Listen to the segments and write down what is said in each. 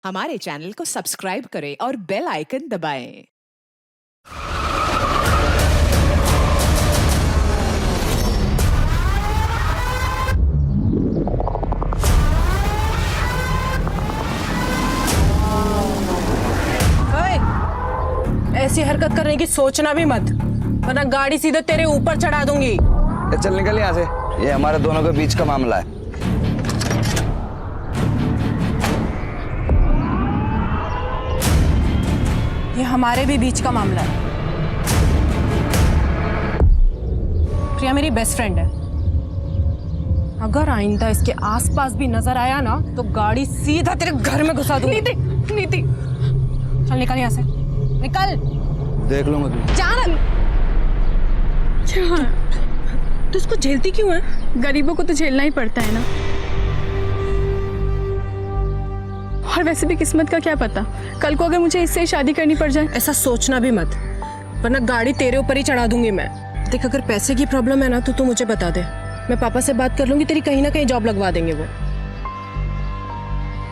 हमारे चैनल को सब्सक्राइब करें और बेल आइकन दबाएं। ऐसी हरकत करने की सोचना भी मत, वरना गाड़ी सीधे तेरे ऊपर चढ़ा दूंगी। चल निकल यहाँ से, ये हमारे दोनों के बीच का मामला है। ये हमारे भी बीच का मामला है। प्रिया मेरी बेस्ट फ्रेंड है। अगर आइंदा इसके आसपास भी नजर आया ना तो गाड़ी सीधा तेरे घर में घुसा दूंगी। नीति, नीति, चल निकल यहाँ से, निकल। देख लूंगा तू। जान। तू इसको झेलती क्यों है? गरीबों को तो झेलना ही पड़ता है ना। और वैसे भी किस्मत का क्या पता, कल को अगर मुझे इससे ही शादी करनी पड़ जाए। ऐसा सोचना भी मत, वरना गाड़ी तेरे ऊपर ही चढ़ा दूंगी मैं। देख, अगर पैसे की प्रॉब्लम है ना तो तू मुझे बता दे, मैं पापा से बात कर लूंगी, तेरी कहीं ना कहीं जॉब लगवा देंगे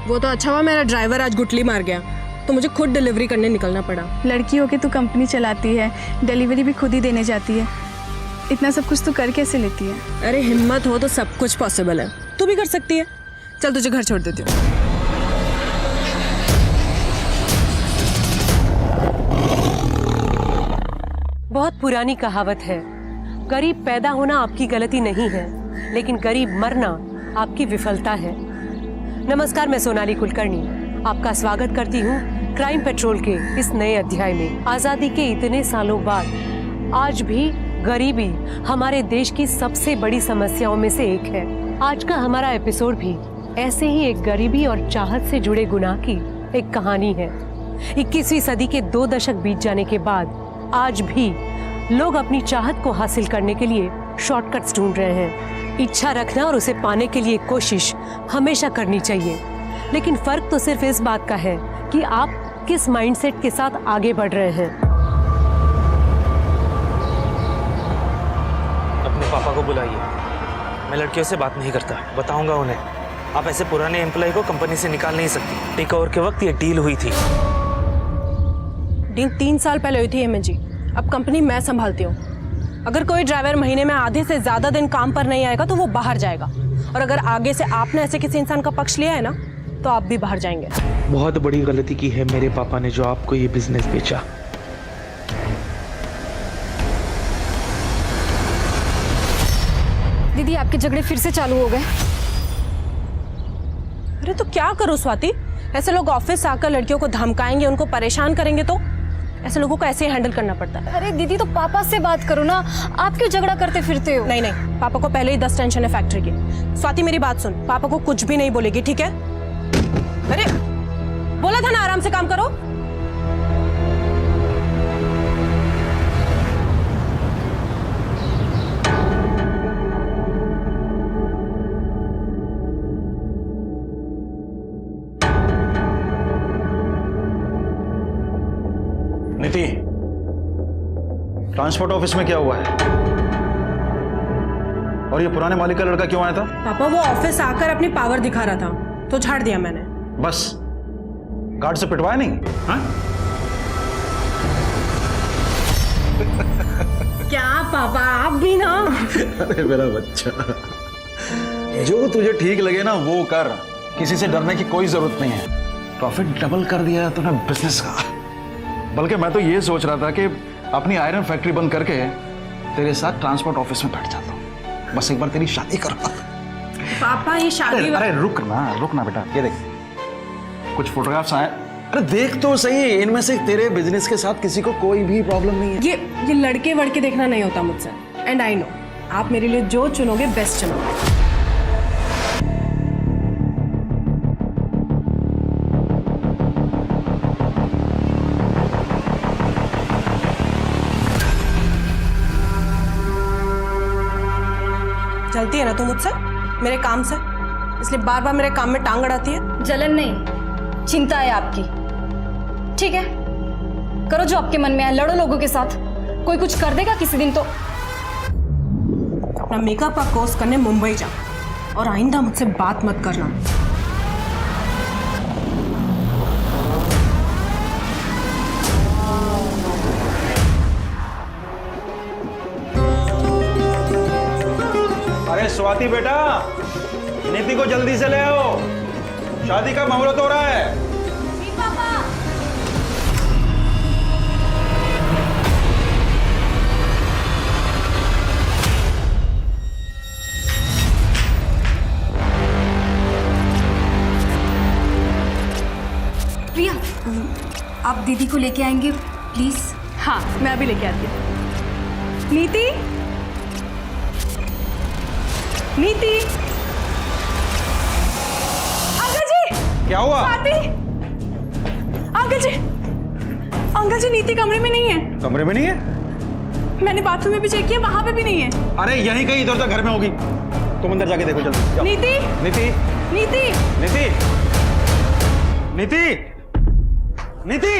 वो तो अच्छा हुआ मेरा ड्राइवर आज गुटली मार गया, तो मुझे खुद डिलीवरी करने निकलना पड़ा। लड़की होके तू कंपनी चलाती है, डिलीवरी भी खुद ही देने जाती है, इतना सब कुछ तू कर कैसे लेती है? अरे हिम्मत हो तो सब कुछ पॉसिबल है, तू भी कर सकती है। चल तुझे घर छोड़ देती हूँ। बहुत पुरानी कहावत है, गरीब पैदा होना आपकी गलती नहीं है, लेकिन गरीब मरना आपकी विफलता है। नमस्कार, मैं सोनाली कुलकर्णी आपका स्वागत करती हूँ क्राइम पेट्रोल के इस नए अध्याय में। आजादी के इतने सालों बाद आज भी गरीबी हमारे देश की सबसे बड़ी समस्याओं में से एक है। आज का हमारा एपिसोड भी ऐसे ही एक गरीबी और चाहत से जुड़े गुनाह की एक कहानी है। 21वीं सदी के 2 दशक बीत जाने के बाद आज भी लोग अपनी चाहत को हासिल करने के लिए शॉर्टकट्स ढूंढ रहे हैं। इच्छा रखना और उसे पाने के लिए कोशिश हमेशा करनी चाहिए, लेकिन फर्क तो सिर्फ इस बात का है कि आप किस माइंडसेट के साथ आगे बढ़ रहे हैं। अपने पापा को बुलाइए, मैं लड़कियों से बात नहीं करता, बताऊंगा उन्हें। आप ऐसे पुराने एम्प्लॉय को कंपनी से निकाल नहीं सकती। टेक ओवर के वक्त ये डील हुई थी। डील 3 साल पहले हुई थी हेमंत जी, अब कंपनी मैं संभालती हूँ। अगर कोई ड्राइवर महीने में आधे से ज्यादा दिन काम पर नहीं आएगा तो वो बाहर जाएगा, और अगर आगे से आपने ऐसे किसी इंसान का पक्ष लिया है ना तो आप भी बाहर जाएंगे। बहुत बड़ी गलती की है मेरे पापा ने जो आपको ये बिजनेस बेचा। दीदी, आपके झगड़े फिर से चालू हो गए। अरे तो क्या करूँ स्वाति, ऐसे लोग ऑफिस आकर लड़कियों को धमकाएंगे, उनको परेशान करेंगे, तो ऐसे लोगों को ऐसे ही हैंडल करना पड़ता है। अरे दीदी, तो पापा से बात करो ना, आप क्यों झगड़ा करते फिरते हो? नहीं नहीं, पापा को पहले ही 10 टेंशन है फैक्ट्री की। स्वाति मेरी बात सुन, पापा को कुछ भी नहीं बोलेगी, ठीक है? अरे बोला था ना आराम से काम करो। नीति, ट्रांसपोर्ट ऑफिस में क्या हुआ है? और ये पुराने मालिक का लड़का क्यों आया था? पापा वो ऑफिस आकर अपनी पावर दिखा रहा था तो झाड़ दिया मैंने। बस गार्ड से पिटवाया नहीं? हाँ? क्या पापा, आप भी ना। अरे मेरा बच्चा, जो तुझे ठीक लगे ना वो कर, किसी से डरने की कोई जरूरत नहीं है। प्रॉफिट डबल कर दिया तूने बिजनेस का। बल्कि मैं तो ये सोच रहा था कि अपनी आयरन फैक्ट्री बंद करके तेरे साथ ट्रांसपोर्ट ऑफिस में बैठ जाता हूँ, बस एक बार तेरी शादी करो। पापा ये शादी अरे रुक ना बेटा, ये देख कुछ फोटोग्राफ्स आए। अरे देख तो सही, इनमें से तेरे बिजनेस के साथ किसी को कोई भी प्रॉब्लम नहीं है। ये लड़के वड़के देखना नहीं होता मुझसे, एंड आई नो आप मेरे लिए जो चुनोगे बेस्ट चुनोगे। चलती है ना तू मुझसे, मेरे काम से, इसलिए बार बार मेरे काम में टांग अड़ाती है। जलन नहीं, चिंता है आपकी। ठीक है, करो जो आपके मन में है, लड़ो लोगों के साथ, कोई कुछ कर देगा किसी दिन तो। अपना मेकअप का कोर्स करने मुंबई जा, और आइंदा मुझसे बात मत करना। स्वाति बेटा, नीति को जल्दी से ले आओ, शादी का मुहूर्त हो रहा है। प्रिया, आप दीदी को लेके आएंगे प्लीज? हाँ, मैं अभी लेके आती हूँ। नीति, नीति, अंकल जी। क्या हुआ? स्वाति, अंकल जी, अंकल जी नीति कमरे में नहीं है। कमरे में नहीं है? मैंने बाथरूम में भी चेक किया, वहां पे भी नहीं है। अरे यहीं कहीं इधर उधर घर में होगी, तुम अंदर जाके देखो जल्दी। जाओ। नीति, नीति, नीति, नीति, नीति, नीति।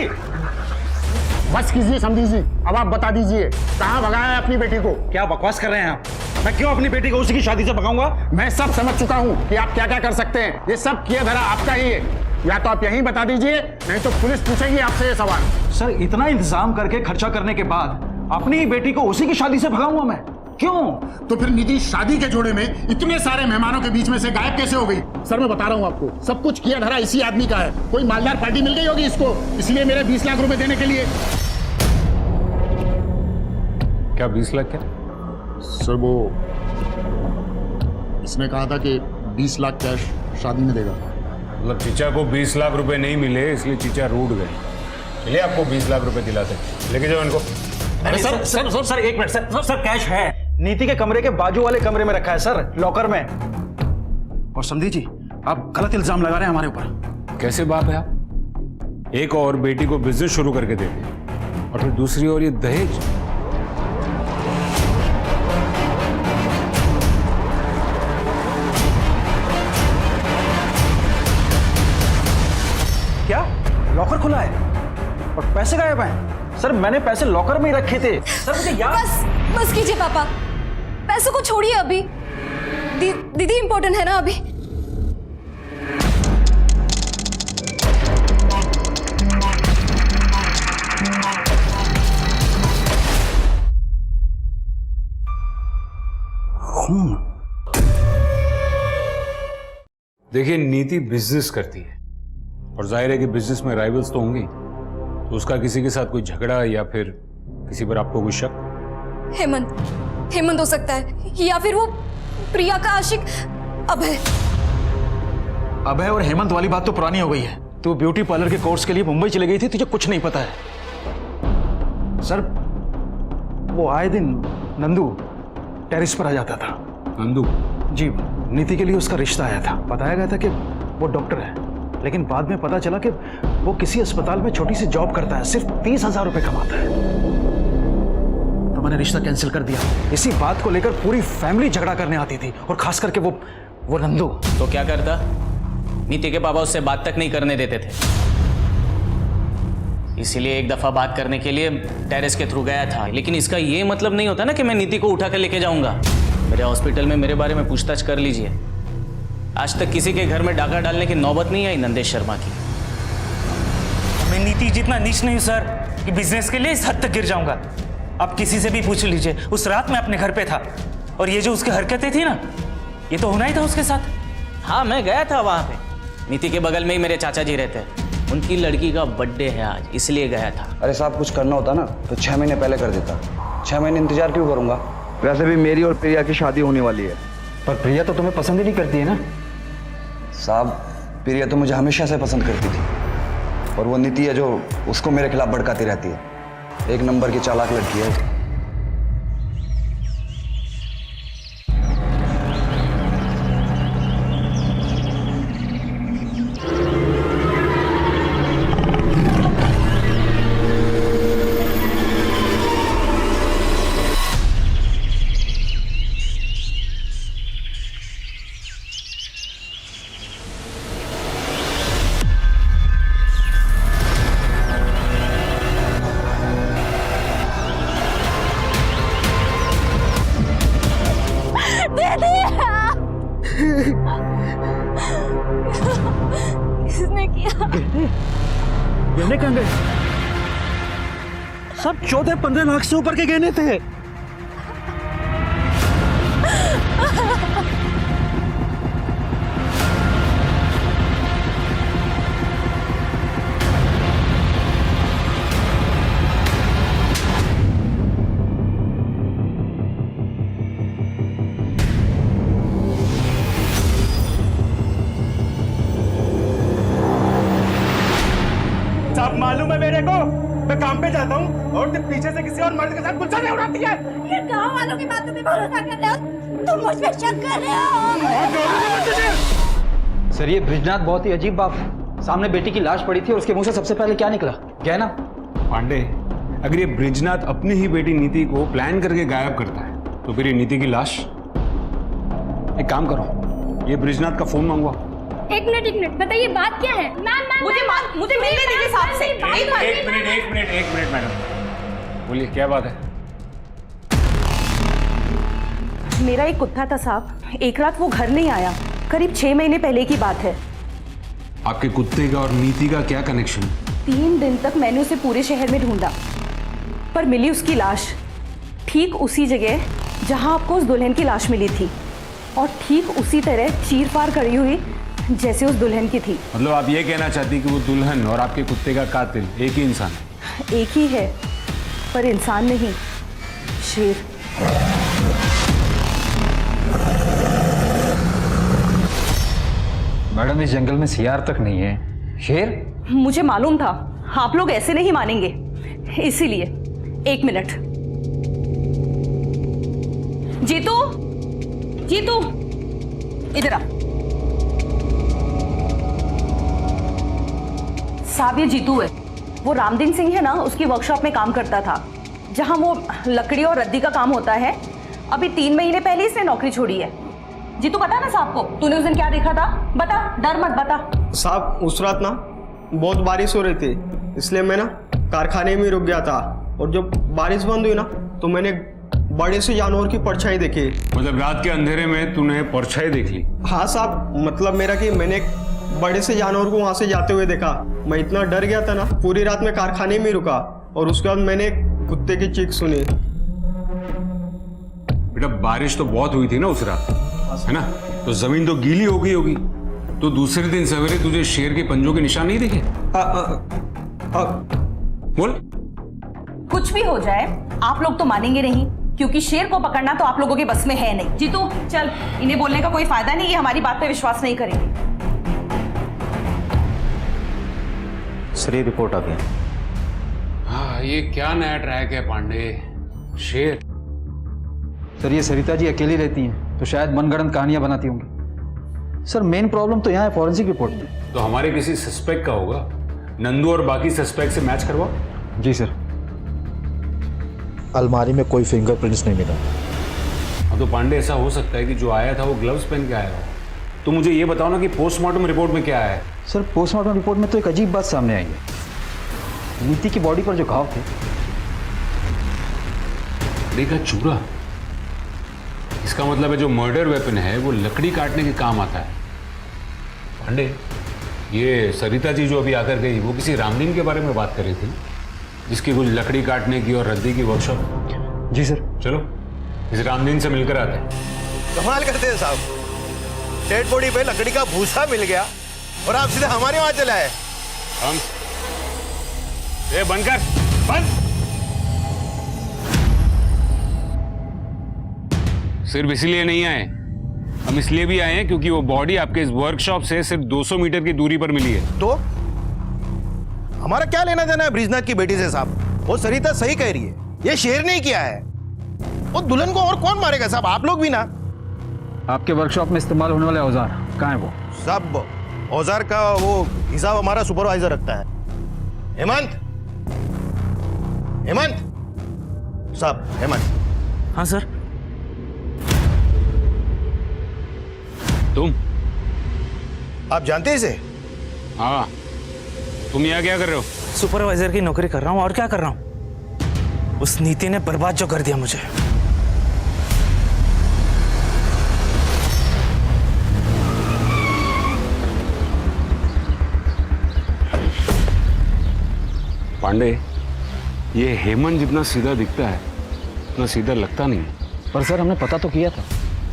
बस कीजिए समझी जी, अब आप बता दीजिए कहाँ भगाया है अपनी बेटी को? क्या बकवास कर रहे हैं आप? मैं क्यों अपनी बेटी को उसी की शादी से भगाऊंगा? मैं सब समझ चुका हूँ कि आप क्या क्या कर सकते हैं। ये सब किया धरा आपका ही है, या तो आप यहीं बता दीजिए, नहीं तो पुलिस पूछेगी आपसे ये सवाल। सर, इतना इंतजाम करके खर्चा करने के बाद अपनी ही बेटी को उसी की शादी से भगाऊंगा मैं? क्यों? तो फिर निधि शादी के जोड़े में इतने सारे मेहमानों के बीच में से गायब कैसे हो गई? सर मैं बता रहा हूँ आपको, सब कुछ किया धरा इसी आदमी का है। कोई मालदार पार्टी मिल गई होगी इसको, इसलिए मेरे 20 लाख रुपए देने के लिए। क्या 20 लाख? क्या सर वो इसने कहा था कि 20 लाख कैश शादी में देगा। मतलब चीचा को 20 लाख रुपए नहीं मिले इसलिए चीचा रूठ गए, इसलिए आपको 20 लाख रुपए दिलाते। लेके जाओ इनको। अरे सर सर सर सर एक मिनट सर, सर कैश है, नीति के कमरे के बाजू वाले कमरे में रखा है सर, लॉकर में। और समझी जी, आप गलत इल्जाम लगा रहे हैं हमारे ऊपर। कैसे बाप है आप? एक और बेटी को बिजनेस शुरू करके देते और फिर दूसरी ओर ये दहेज। क्या लॉकर खुला है और पैसे गायब हैं? सर मैंने पैसे लॉकर में ही रखे थे सर, मुझे याद। बस कीजिए पापा, पैसों को छोड़िए अभी। दीदी इंपॉर्टेंट है ना अभी। देखिए नीति बिजनेस करती है और जाहिर है कि बिजनेस में राइवल्स तो होंगे, तो उसका किसी के साथ कोई झगड़ा या फिर किसी पर आपको कोई शक? हेमंत हो सकता है, या फिर वो प्रिया का आशिक अभय। अभय और हेमंत वाली बात तो पुरानी हो गई है। तू ब्यूटी पार्लर के कोर्स के लिए मुंबई चली गई थी, तुझे कुछ नहीं पता है। सर वो आए दिन नंदू टेरिस पर आ जाता था। नंदू? जी, नीति के लिए उसका रिश्ता आया था। बताया गया था कि वो डॉक्टर है, लेकिन बाद में पता चला कि वो किसी अस्पताल में छोटी सी जॉब करता है, सिर्फ 30,000 रुपए कमाता है। तो मैंने रिश्ता कैंसिल कर दिया। इसी बात को लेकर पूरी फैमिली झगड़ा करने आती थी, और खास करके वो नंदू। तो क्या करता? नीति के पापा उससे बात तक नहीं करने देते थे, इसीलिए एक दफा बात करने के लिए टेरेस के थ्रू गया था। लेकिन इसका ये मतलब नहीं होता ना कि मैं नीति को उठा कर लेके जाऊंगा। मेरे हॉस्पिटल में मेरे बारे में पूछताछ कर लीजिए। आज तक किसी के घर में डाका डालने की नौबत नहीं आई नंदेश शर्मा की। मैं नीति जितना नीच नहीं हूं सर कि बिजनेस के लिए इस हद तक गिर जाऊंगा। आप किसी से भी पूछ लीजिए, उस रात मैं अपने घर पे था, और ये जो उसकी हरकतें थी ना, ये तो होना ही था उसके साथ। हाँ मैं गया था वहां पे, नीति के बगल में ही मेरे चाचा जी रहते हैं, उनकी लड़की का बर्थडे है आज, इसलिए गया था। अरे साहब, कुछ करना होता ना तो 6 महीने पहले कर देता। 6 महीने इंतजार क्यों करूंगा? वैसे भी मेरी और प्रिया की शादी होने वाली है। पर प्रिया तो तुम्हें पसंद ही नहीं करती है ना? साहब, प्रिया तो मुझे हमेशा से पसंद करती थी, और वो नीति है जो उसको मेरे खिलाफ भड़काती रहती है। एक नंबर की चालाक लड़की है वो। किसने किया? गहने कहाँ गए? सब 14-15 लाख से ऊपर के गहने थे। सब मालूम है मेरे को। मैं काम पे जाता हूँ और तुम पीछे से किसी और मर्द के साथ गुलछा नहीं उड़ाती है। ये गाँव वालों की बातों पे भरोसा कर रहे हो, तुम मुझ पे शक कर रहे हो। सर ये ब्रिजनाथ बहुत ही अजीब बात है। सामने बेटी की लाश पड़ी थी और उसके मुंह से सबसे पहले क्या निकला? गहना। पांडे, अगर ये ब्रिजनाथ अपनी ही बेटी नीति को प्लान करके गायब करता है तो फिर ये नीति की लाश? एक काम करो, ये ब्रिजनाथ का फोन मंगवाओ। एक मिनट बताइए बात क्या है? मुझे मिलने दीजिए साहब से। एक मिनट मैडम, बोलिए क्या बात है? मेरा एक कुत्ता था साहब, एक रात वो घर नहीं आया, करीब 6 महीने पहले की बात है। आपके कुत्ते का और नीति का क्या कनेक्शन? 3 दिन तक मैंने उसे पूरे शहर में ढूंढा, पर मिली उसकी लाश ठीक उसी जगह जहां आपको उस दुल्हन की लाश मिली थी, और ठीक उसी तरह चीर-फाड़ करी हुई जैसे उस दुल्हन की थी। मतलब आप ये कहना चाहती कि वो दुल्हन और आपके कुत्ते का कातिल एक ही इंसान है? एक ही है, पर इंसान नहीं, शेर। मैडम इस जंगल में सियार तक नहीं है, शेर? मुझे मालूम था आप लोग ऐसे नहीं मानेंगे, इसीलिए। 1 मिनट। जीतू इधर आ। साहब ये जीतू है, वो रामदीन सिंह है ना, उसकी वर्कशॉप में काम करता था, जहां वो लकड़ी और रद्दी का काम होता है। अभी 3 महीने पहले इसने नौकरी छोड़ी है। जीतू पता ना साहब को, तूने उस दिन क्या देखा था? बता, डर मत बता। साहब उस रात ना बहुत बारिश हो रही थी, इसलिए मैं ना कारखाने में रुक गया था, और जब बारिश बंद हुई ना तो मैंने बड़े से जानवर की परछाई देखी। मतलब रात के अंधेरे में तूने परछाई देख ली? हाँ साहब, मतलब मेरा कि मैंने एक बड़े से जानवर को वहां से जाते हुए देखा। मैं इतना डर गया था ना, पूरी रात में कारखाने में रुका, और उसके बाद मैंने कुत्ते की चीख सुनी। बेटा बारिश तो बहुत हुई थी ना उस रात, है ना? तो जमीन तो गीली हो गई होगी, तो दूसरे दिन सवेरे तुझे शेर के पंजों के निशान नहीं दिखे? बोल। कुछ भी हो जाए आप लोग तो मानेंगे नहीं, क्योंकि शेर को पकड़ना तो आप लोगों के बस में है नहीं। जीतू चल, इन्हें बोलने का कोई फायदा नहीं, ये हमारी बात पे विश्वास नहीं करेंगे। सर ये रिपोर्ट आ गई। हाँ, ये क्या नया ट्रैक है पांडे? शेर? सर ये सरिता जी अकेली रहती हैं तो शायद मनगढ़ंत कहानियां बनाती होंगी। सर मेन प्रॉब्लम तो यहाँ है फॉरेंसिक रिपोर्ट में। तो हमारे किसी सस्पेक्ट का होगा, नंदू और बाकी सस्पेक्ट से मैच करवाओ। जी सर। अलमारी में कोई फिंगरप्रिंट्स नहीं मिला। हाँ तो पांडे ऐसा हो सकता है कि जो आया था वो ग्लव्स पहन के आया हो। तो मुझे ये बताओ ना कि पोस्टमार्टम रिपोर्ट में क्या है? सर पोस्टमार्टम रिपोर्ट में तो एक अजीब बात सामने आई है। नीति की बॉडी पर जो घाव थे, लकड़ी का चूरा। इसका मतलब है जो मर्डर वेपन है वो लकड़ी काटने के काम आता है। पांडे, ये सरिता जी जो अभी आकर गई वो किसी रामदीन के बारे में बात कर रही थी, जिसकी कुछ लकड़ी काटने की और रद्दी की वर्कशॉप। जी सर। चलो इस रामदीन से मिलकर आते हैं। कमाल करते हैं साहब, डेड बॉडी पे लकड़ी का भूसा मिल गया और आप सीधे हमारे वहां चले आए। हम ये बंद कर, बंद। सिर्फ इसलिए नहीं आए, हम इसलिए भी आए हैं क्योंकि वो बॉडी आपके इस वर्कशॉप से सिर्फ 200 मीटर की दूरी पर मिली है। तो हमारा क्या लेना देना है ब्रिजनाथ की बेटी से साहब? वो सरिता सही कह रही है, ये शेर नहीं किया है। वो दुल्हन को और कौन मारेगा साहब? आप लोग भी ना। आपके वर्कशॉप में इस्तेमाल होने वाले औजार कहाँ है वो? सब औजार का वो हिसाब हमारा सुपरवाइजर रखता है। हेमंत, हेमंत साहब, हेमंत। हाँ सर। तुम? आप जानते हैं इसे? हाँ। तुम यहाँ क्या कर रहे हो? सुपरवाइजर की नौकरी कर रहा हूँ, और क्या कर रहा हूँ? उस नीति ने बर्बाद जो कर दिया मुझे। पांडे, ये हेमंत जितना सीधा दिखता है उतना सीधा लगता नहीं है। पर सर हमने पता तो किया था,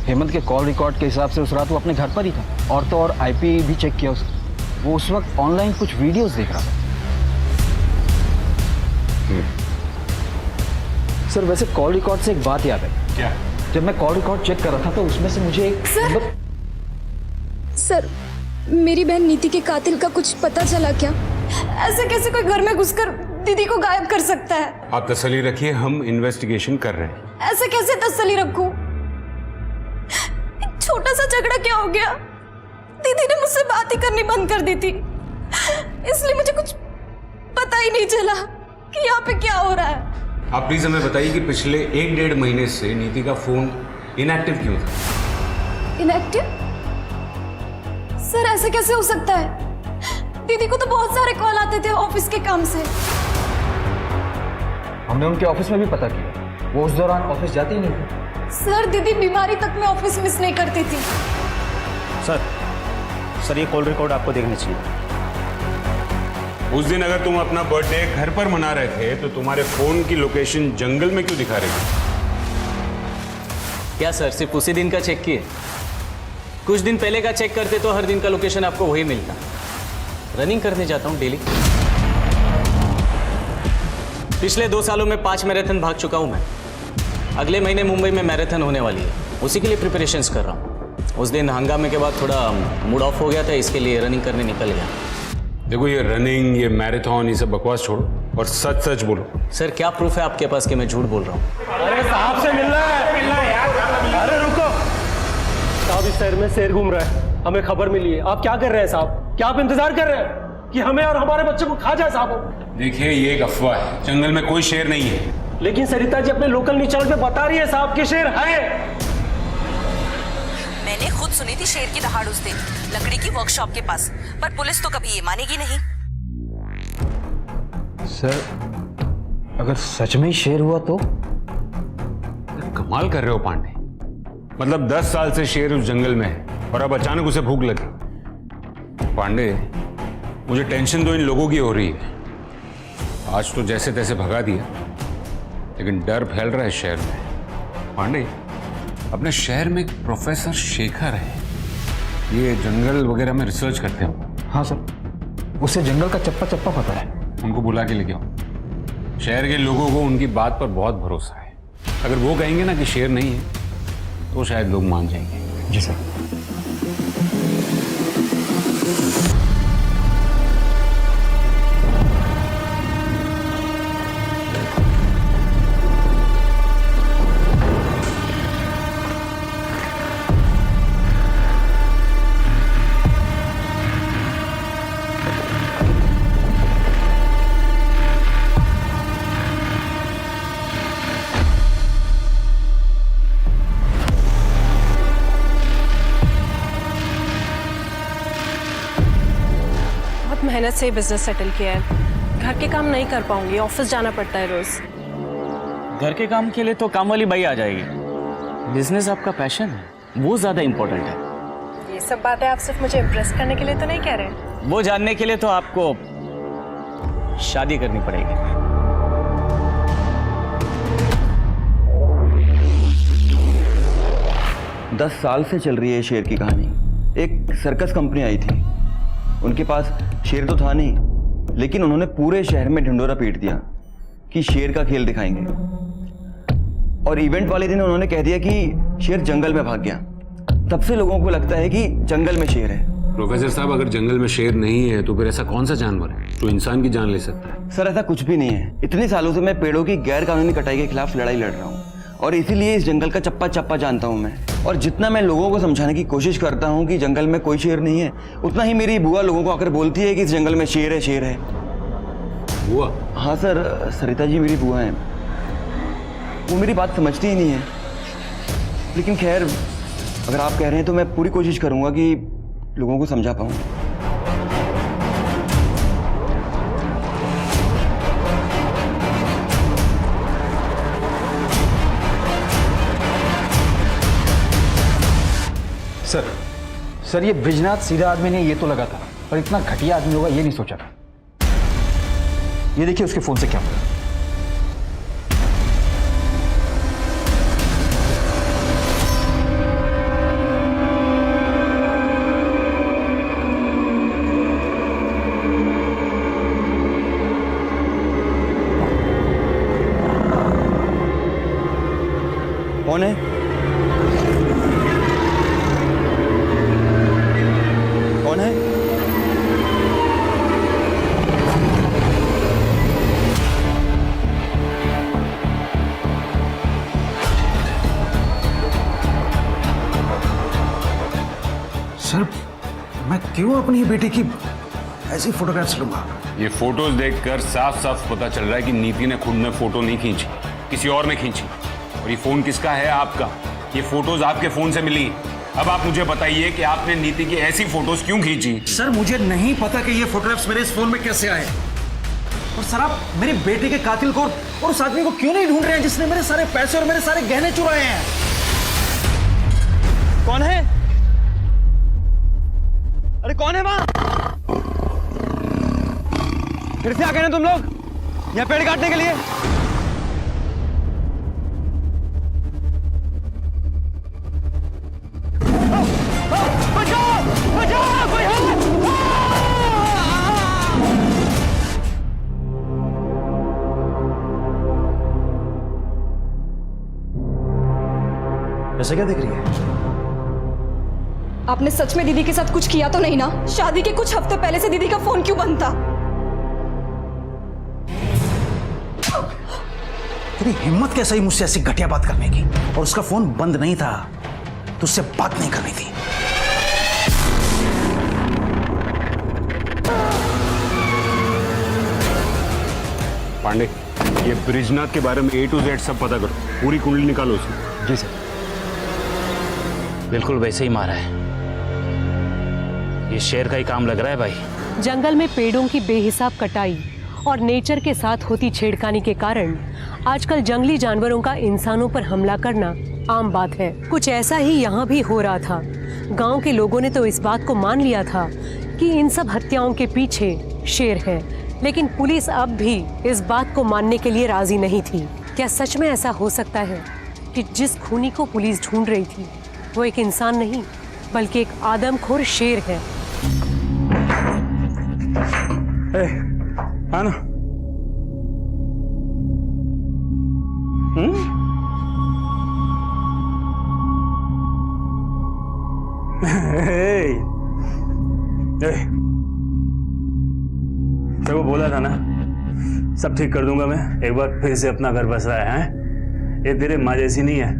हेमंत के कॉल रिकॉर्ड के हिसाब से उस रात वो अपने घर पर ही था, और तो और आईपी भी चेक किया उसका। वो उस वक्त ऑनलाइन कुछ वीडियोस देख रहा था। सर वैसे कॉल रिकॉर्ड से एक बात याद है। क्या? जब मैं कॉल रिकॉर्ड चेक कर रहा था तो उसमें से मुझे एक सर, मेरी बहन नीति के कातिल का कुछ पता चला क्या? ऐसे कैसे कोई घर में घुसकर दीदी को गायब कर सकता है? आप तसल्ली रखिए, हम इन्वेस्टिगेशन कर रहे हैं। ऐसे कैसे तसल्ली रखूं? एक छोटा सा झगड़ा क्या हो गया? दीदी ने मुझसे बात ही करनी बंद कर दी थी, इसलिए मुझे कुछ पता ही नहीं चला कि यहाँ पे क्या हो रहा है। आप प्लीज हमें बताइए कि पिछले 1-1.5 महीने से नीति का फोन इनएक्टिव क्यों था? इनएक्टिव? सर ऐसे कैसे हो सकता है? दीदी को तो बहुत सारे कॉल आते थे ऑफिस के काम से। हमने उनके ऑफिस में भी पता किया, वो उस दौरान ऑफिस जाती ही नहीं थी। सर दीदी बीमारी तक में ऑफिस मिस नहीं करती थी। सर ये कॉल रिकॉर्ड आपको देखनी चाहिए। उस दिन अगर तुम अपना बर्थडे घर पर मना रहे थे तो तुम्हारे फोन की लोकेशन जंगल में क्यों दिखा रही थी? क्या सर सिर्फ उसी दिन का चेक किए? कुछ दिन पहले का चेक करते तो हर दिन का लोकेशन आपको वही मिलता। रनिंग करने जाता हूँ डेली। पिछले 2 सालों में 5 मैराथन भाग चुका हूँ मैं। अगले महीने मुंबई में मैराथन होने वाली है, उसी के लिए प्रिपरेशंस कर रहा हूँ। उस दिन हंगामे के बाद थोड़ा मूड ऑफ हो गया था, इसके लिए रनिंग करने निकल गया। देखो ये रनिंग, ये मैराथन, ये सब बकवास छोड़ो और सच सच बोलो। सर क्या प्रूफ है आपके पास कि मैं झूठ बोल रहा हूँ? अरे साहब से मिलना है यार। अरे रुको साहब, इस शहर में शेर घूम रहा है, हमें खबर मिली है। आप क्या कर रहे हैं साहब? क्या आप इंतजार कर रहे हैं कि हमें और हमारे बच्चे को खा जाए साहब? देखिए ये एक अफवाह है, जंगल में कोई शेर नहीं है। लेकिन सरिता जी अपने लोकल न्यूज चैनल पे बता रही है साहब कि शेर है। मैंने खुद सुनी थी शेर की दहाड़ उस दिन लकड़ी की वर्कशॉप के पास, पर पुलिस तो कभी ये मानेगी नहीं। सर अगर सच में ही शेर हुआ तो? कमाल कर रहे हो पांडे, मतलब 10 साल से शेर उस जंगल में है और अब अचानक उसे भूख लगी। पांडे मुझे टेंशन तो इन लोगों की हो रही है। आज तो जैसे तैसे भगा दिया, लेकिन डर फैल रहा है शहर में। पांडे अपने शहर में एक प्रोफेसर शेखर है, ये जंगल वगैरह में रिसर्च करते हैं। हाँ सर, उसे जंगल का चप्पा चप्पा पता है। उनको बुला के लेके आओ। शहर के लोगों को उनकी बात पर बहुत भरोसा है। अगर वो कहेंगे ना कि शेर नहीं है तो शायद लोग मान जाएंगे। जी सर। मेहनत से बिजनेस सेटल किया है। घर के काम नहीं कर पाऊंगी, ऑफिस जाना पड़ता है रोज। घर के काम के लिए तो काम वाली बाई आ जाएगी। बिजनेस आपका पैशन है, वो ज्यादा इंपॉर्टेंट है। ये सब बातें आप सिर्फ मुझे इम्प्रेस करने के लिए तो नहीं कह रहे? वो जानने के लिए तो आपको शादी करनी पड़ेगी। दस साल से चल रही है शेर की कहानी। एक सर्कस कंपनी आई थी, उनके पास शेर तो था नहीं, लेकिन उन्होंने पूरे शहर में ढिंडोरा पीट दिया कि शेर का खेल दिखाएंगे। और इवेंट वाले दिन उन्होंने कह दिया कि शेर जंगल में भाग गया। तब से लोगों को लगता है कि जंगल में शेर है। प्रोफेसर साहब, अगर जंगल में शेर नहीं है तो फिर ऐसा कौन सा जानवर है जो इंसान की जान ले सकता है? सर ऐसा कुछ भी नहीं है। इतने सालों से मैं पेड़ों की गैर कानूनी कटाई के खिलाफ लड़ाई लड़ रहा हूँ और इसीलिए इस जंगल का चप्पा चप्पा जानता हूँ मैं। और जितना मैं लोगों को समझाने की कोशिश करता हूँ कि जंगल में कोई शेर नहीं है, उतना ही मेरी बुआ लोगों को आकर बोलती है कि इस जंगल में शेर है, शेर है। बुआ? हाँ सर, सरिता जी मेरी बुआ हैं। वो मेरी बात समझती ही नहीं है। लेकिन खैर, अगर आप कह रहे हैं तो मैं पूरी कोशिश करूँगा कि लोगों को समझा पाऊँ। सर ये ब्रिजनाथ सीधा आदमी नहीं, ये तो लगा था, पर इतना घटिया आदमी होगा ये नहीं सोचा था। ये देखिए उसके फोन से क्या हुआ। कौन है? कौन है? क्यों अपनी बेटी की ऐसी फोटोग्राफ्स लूंगा? ये फोटोज देखकर साफ साफ पता चल रहा है कि नीति ने खुद में फोटो नहीं खींची, किसी और ने खींची। और ये फोन किसका है? आपका। ये फोटोज आपके फोन से मिली। अब आप मुझे बताइए कि आपने नीति की ऐसी फोटोज क्यों खींची? सर मुझे नहीं पता कि ये फोटोग्राफ्स मेरे इस फोन में कैसे आए। और सर आप मेरी बेटी के कातिल को और उस आदमी को क्यों नहीं ढूंढ रहे हैं जिसने मेरे सारे पैसे और मेरे सारे गहने चुराए हैं? कौन है? अरे कौन है वहां? फिर से आ गए ना तुम लोग यहाँ पेड़ काटने के लिए? बचाओ! बचाओ! कोई है? ऐसे क्या देख रही है? आपने सच में दीदी के साथ कुछ किया तो नहीं ना? शादी के कुछ हफ्ते पहले से दीदी का फोन क्यों बंद था? तेरी हिम्मत कैसे ही मुझसे ऐसी घटिया बात करने की? और उसका फोन बंद नहीं था तो उससे बात नहीं करनी थी। पांडे, ये ब्रिजनाथ के बारे में A to Z सब पता करो, पूरी कुंडली निकालो उसकी। जी सर। बिल्कुल वैसे ही मारा है। ये शेर का ही काम लग रहा है भाई। जंगल में पेड़ों की बेहिसाब कटाई और नेचर के साथ होती छेड़खानी के कारण आजकल जंगली जानवरों का इंसानों पर हमला करना आम बात है। कुछ ऐसा ही यहाँ भी हो रहा था। गांव के लोगों ने तो इस बात को मान लिया था कि इन सब हत्याओं के पीछे शेर है, लेकिन पुलिस अब भी इस बात को मानने के लिए राजी नहीं थी। क्या सच में ऐसा हो सकता है कि जिस खूनी को पुलिस ढूंढ रही थी वो एक इंसान नहीं बल्कि एक आदमखोर शेर है? हाँ ना? तेरे को बोला था ना सब ठीक कर दूंगा मैं। एक बार फिर से अपना घर बस रहा है। ये तेरे माँ जैसी नहीं है,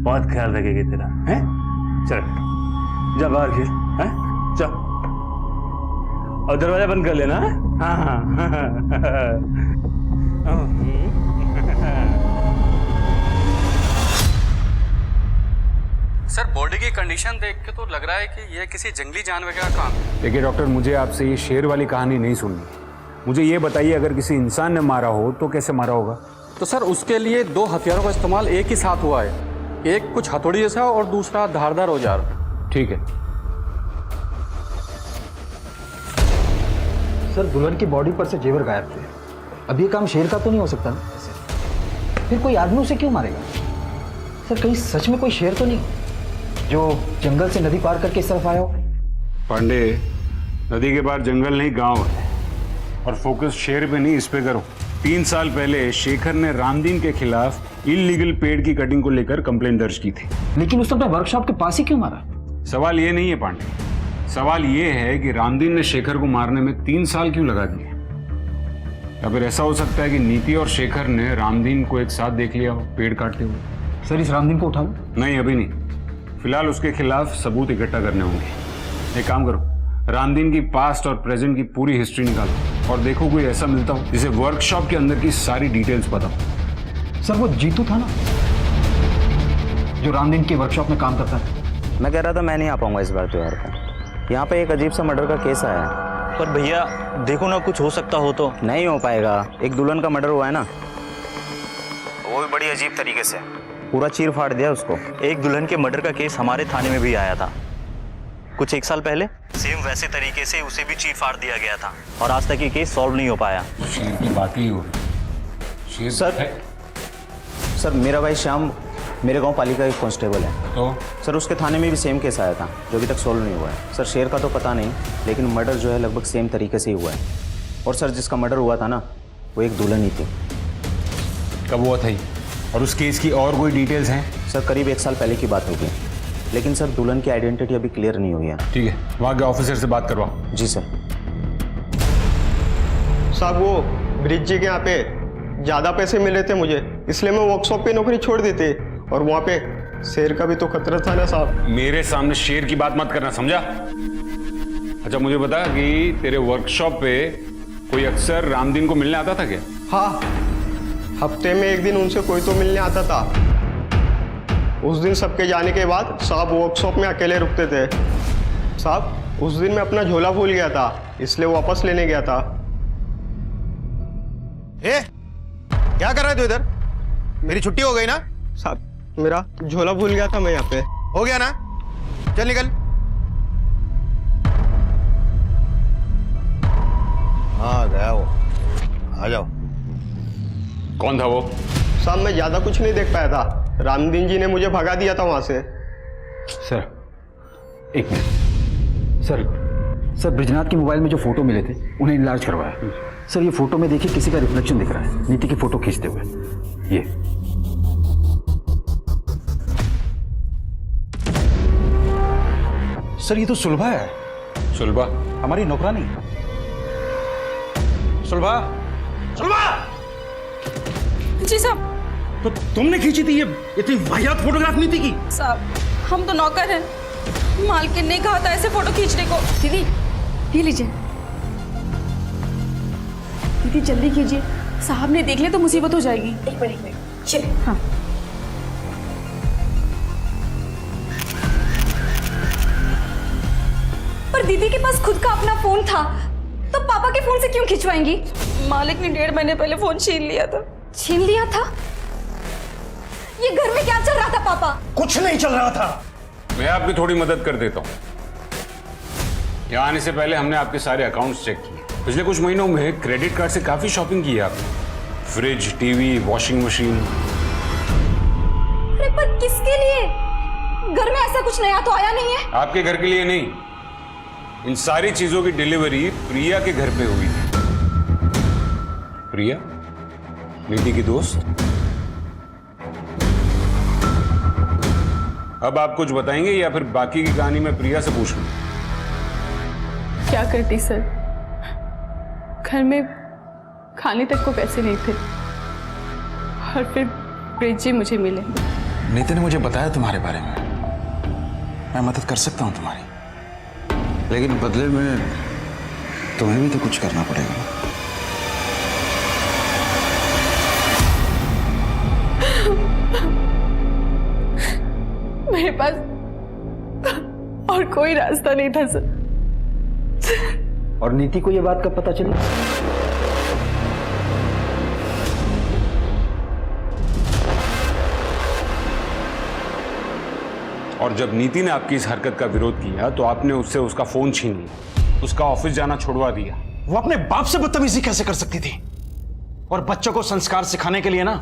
बहुत ख्याल रखेगी तेरा। है चल जा बाहर खेल। है चल और दरवाजा बंद कर लेना। हाँ हाँ सर बॉडी की कंडीशन देख के तो लग रहा है कि यह किसी जंगली जानवर का काम है। देखिए डॉक्टर, मुझे आपसे ये शेर वाली कहानी नहीं सुननी। मुझे ये बताइए, अगर किसी इंसान ने मारा हो तो कैसे मारा होगा? तो सर उसके लिए 2 हथियारों का इस्तेमाल एक ही साथ हुआ है। एक कुछ हथौड़ी जैसा और दूसरा धारदार औजार। ठीक है। सर दुल्हन की बॉडी पर से जेवर गायब थे। अब ये काम शेर का तो नहीं हो सकता ना? फिर कोई आदमी उसे क्यों मारेगा? सर कहीं सच में कोई शेर तो नहीं जो जंगल से नदी पार करके इस तरफ आया हो? पांडे, नदी के पार जंगल नहीं गांव है, और फोकस शेर पे नहीं इस पे करो। 3 साल पहले शेखर ने रामदीन के खिलाफ इलीगल पेड़ की कटिंग को लेकर कंप्लेंट दर्ज की थी। लेकिन उसने अपने वर्कशॉप के पास ही क्यों मारा? सवाल ये नहीं है पांडे, सवाल ये है कि रामदीन ने शेखर को मारने में 3 साल क्यों लगा दिए? या फिर ऐसा हो सकता है कि नीति और शेखर ने रामदीन को एक साथ देख लिया हो पेड़ काटते हुए। सर इस रामदीन को उठाओ? नहीं अभी नहीं, फिलहाल उसके खिलाफ सबूत इकट्ठा करने होंगे। एक काम करो, रामदीन की पास्ट और प्रेजेंट की पूरी हिस्ट्री निकालो और देखो कोई ऐसा मिलता हो जिसे वर्कशॉप के अंदर की सारी डिटेल्स पता हो। सर वो जीतू था ना जो रामदीन की वर्कशॉप में काम करता है? मैं कह रहा था मैं नहीं आ पाऊंगा इस बार त्योहार पर। यहाँ पे एक अजीब सा मर्डर का केस आया है। पर भैया देखो ना, कुछ हो सकता हो तो। नहीं हो पाएगा, एक दुल्हन का मर्डर हुआ है ना, वो भी बड़ी अजीब तरीके से पूरा चीर फाड़ दिया उसको। एक दुल्हन के मर्डर का केस हमारे थाने में भी आया था कुछ 1 साल पहले, सेम वैसे तरीके से उसे भी चीर फाड़ दिया गया था और आज तक ये केस सॉल्व नहीं हो पाया। शेर की बात ही हो। सर मेरा भाई श्याम मेरे गांव पालिका का कांस्टेबल है। तो सर उसके थाने में भी सेम केस आया था जो अभी तक सॉल्व नहीं हुआ है। सर शेर का तो पता नहीं, लेकिन मर्डर जो है लगभग सेम तरीके से ही हुआ है। और सर जिसका मर्डर हुआ था ना वो एक दुल्हन ही थी। कब हुआ था ये? और उस केस की और कोई डिटेल्स हैं? सर करीब 1 साल पहले की बात होगी, लेकिन सर दुल्हन की आइडेंटिटी अभी क्लियर नहीं हुई है। ठीक है, वहाँ के ऑफिसर से बात करवाओ। जी सर। साहब वो ब्रिज जी के यहाँ पे ज़्यादा पैसे मिले थे मुझे, इसलिए मैं वर्कशॉप पे नौकरी छोड़ दी थी। और वहाँ पे शेर का भी तो खतरा था ना साहब। मेरे सामने शेर की बात मत करना, समझा? अच्छा मुझे बता कि तेरे वर्कशॉप पे कोई अक्सर रामदीन को मिलने आता था क्या? हाँ, हफ्ते में एक दिन उनसे कोई तो मिलने आता था। उस दिन सबके जाने के बाद साहब वर्कशॉप में अकेले रुकते थे। साहब उस दिन मैं अपना झोला भूल गया था, इसलिए वापस लेने गया था। क्या कर रहे तू इधर? मेरी छुट्टी हो गई ना? साहब मेरा झोला भूल गया था मैं यहाँ पे। हो गया ना? चल निकल। हाँ गया वो, आ जाओ। कौन था वो? साहब मैं ज्यादा कुछ नहीं देख पाया था, रामदीन जी ने मुझे भगा दिया था वहां से। सर एक मिनट। सर ब्रिजनाथ के मोबाइल में जो फोटो मिले थे उन्हें इनलार्ज करवाया। सर ये फोटो में देखिए किसी का रिफ्लेक्शन दिख रहा है, नीति की फोटो खींचते हुए। ये सर ये तो सुलभा है। सुलभा? हमारी नौकरानी। सुलभा, सुलभा! जी साहब। तो तुमने खींची थी ये इतनी वाहियात फोटोग्राफ नीति की? साहब हम तो नौकर हैं, मालकिन ने कहा था ऐसे फोटो खींचने को। दीदी ये लीजिए। दीदी जल्दी कीजिए, साहब ने देख लिया तो मुसीबत हो जाएगी। एक मिनट चल। हाँ पर दीदी के पास खुद का अपना फोन था, तो पापा के फोन से क्यों खिंचवाएंगी? मालिक ने 1.5 महीने पहले फोन छीन लिया था। छीन लिया था? ये घर में क्या चल रहा था पापा? कुछ नहीं चल रहा था। मैं आपकी थोड़ी मदद कर देता हूँ। यहाँ आने से पहले हमने आपके सारे अकाउंट्स चेक किए। पिछले कुछ महीनों में क्रेडिट कार्ड से काफी शॉपिंग की है आपने। Fridge, TV, washing machine. अरे पर किसके लिए? घर में ऐसा कुछ नया तो आया नहीं है। आपके घर के लिए नहीं, इन सारी चीजों की डिलीवरी प्रिया के घर पे हुई थी। प्रिया नीति की दोस्त। अब आप कुछ बताएंगे या फिर बाकी की कहानी मैं प्रिया से पूछ लूं? क्या करती सर, घर में खाने तक को पैसे नहीं थे और फिर ब्रिज जी मुझे मिले। नीति ने मुझे बताया तुम्हारे बारे में। मैं मदद कर सकता हूँ तुम्हारी, लेकिन बदले में तुम्हें भी तो कुछ करना पड़ेगा। मेरे पास और कोई रास्ता नहीं था सर। और नीति को यह बात कब पता चली? और जब नीति ने आपकी इस हरकत का विरोध किया तो आपने उससे उसका फोन छीन लिया, उसका ऑफिस जाना छुड़वा दिया। वो अपने बाप से बदतमीजी कैसे कर सकती थी? और बच्चों को संस्कार सिखाने के लिए ना